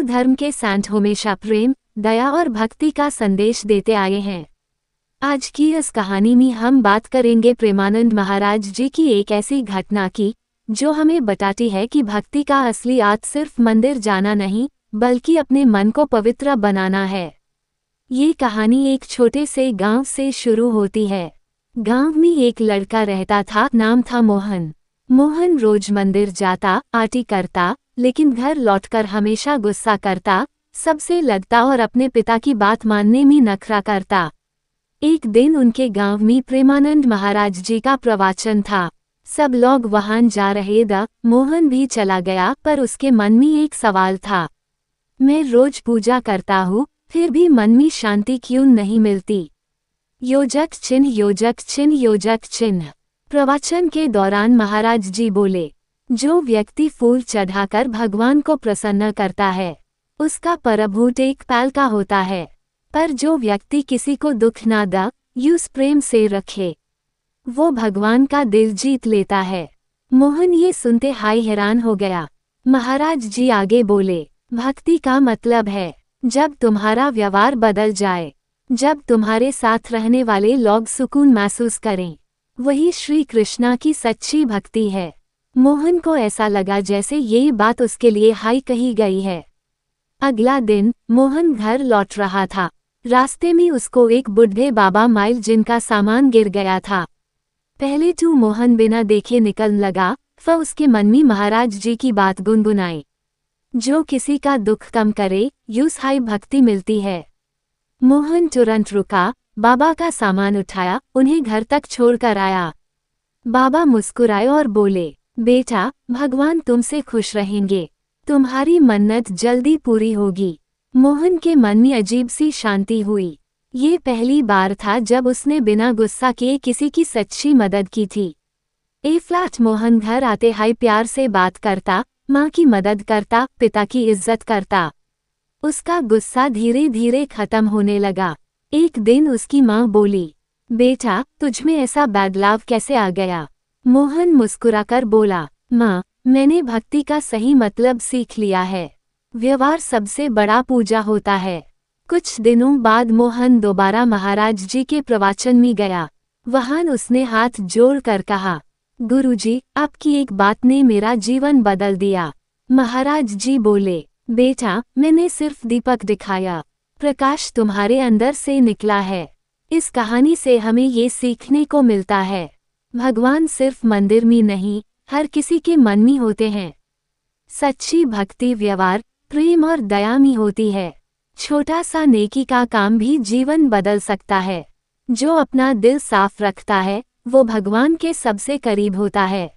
हिंदू धर्म के संत हमेशा प्रेम, दया और भक्ति का संदेश देते आए हैं। आज की इस कहानी में हम बात करेंगे प्रेमानंद महाराज जी की एक ऐसी घटना की जो हमें बताती है कि भक्ति का असली अर्थ सिर्फ मंदिर जाना नहीं, बल्कि अपने मन को पवित्र बनाना है। ये कहानी एक छोटे से गांव से शुरू होती है। गांव में एक लड़का रहता था, नाम था मोहन। मोहन रोज मंदिर जाता, आरती करता, लेकिन घर लौटकर हमेशा गुस्सा करता, सबसे लड़ता और अपने पिता की बात मानने में नखरा करता। एक दिन उनके गांव में प्रेमानंद महाराज जी का प्रवचन था। सब लोग वहां जा रहे थे, मोहन भी चला गया, पर उसके मन में एक सवाल था। मैं रोज पूजा करता हूँ, फिर भी मन में शांति क्यों नहीं मिलती? योजक चिन्ह, योजक चिन्ह, योजक चिन्ह। प्रवचन के दौरान महाराज जी बोले, जो व्यक्ति फूल चढ़ाकर भगवान को प्रसन्न करता है, उसका प्रभुत एक पल का होता है, पर जो व्यक्ति किसी को दुख ना दे, यूं प्रेम से रखे, वो भगवान का दिल जीत लेता है। मोहन ये सुनते हाय हैरान हो गया। महाराज जी आगे बोले, भक्ति का मतलब है जब तुम्हारा व्यवहार बदल जाए, जब तुम्हारे साथ रहने वाले लोग सुकून महसूस करें, वही श्री कृष्णा की सच्ची भक्ति है। मोहन को ऐसा लगा जैसे ये बात उसके लिए हाई कही गई है। अगला दिन मोहन घर लौट रहा था। रास्ते में उसको एक बूढ़े बाबा मिले जिनका सामान गिर गया था। पहले तो मोहन बिना देखे निकल लगा, फिर उसके मन में महाराज जी की बात गुनगुनाई, जो किसी का दुख कम करे, यूं हाई भक्ति मिलती है। मोहन तुरंत रुका, बाबा का सामान उठाया, उन्हें घर तक छोड़कर आया। बाबा मुस्कुराए और बोले, बेटा, भगवान तुमसे खुश रहेंगे, तुम्हारी मन्नत जल्दी पूरी होगी। मोहन के मन में अजीब सी शांति हुई। ये पहली बार था जब उसने बिना गुस्सा किए किसी की सच्ची मदद की थी। ए फ्लैट मोहन घर आते हाई प्यार से बात करता, माँ की मदद करता, पिता की इज्जत करता। उसका गुस्सा धीरे धीरे खत्म होने लगा। एक दिन उसकी माँ बोली, बेटा, तुझमें ऐसा बदलाव कैसे आ गया? मोहन मुस्कुराकर बोला, माँ, मैंने भक्ति का सही मतलब सीख लिया है। व्यवहार सबसे बड़ा पूजा होता है। कुछ दिनों बाद मोहन दोबारा महाराज जी के प्रवचन में गया। वहां उसने हाथ जोड़कर कहा, गुरुजी, आपकी एक बात ने मेरा जीवन बदल दिया। महाराज जी बोले, बेटा, मैंने सिर्फ दीपक दिखाया, प्रकाश तुम्हारे अंदर से निकला है। इस कहानी से हमें ये सीखने को मिलता है, भगवान सिर्फ मंदिर में नहीं, हर किसी के मन में होते हैं। सच्ची भक्ति व्यवहार, प्रेम और दया में होती है। छोटा सा नेकी का काम भी जीवन बदल सकता है। जो अपना दिल साफ रखता है, वो भगवान के सबसे करीब होता है।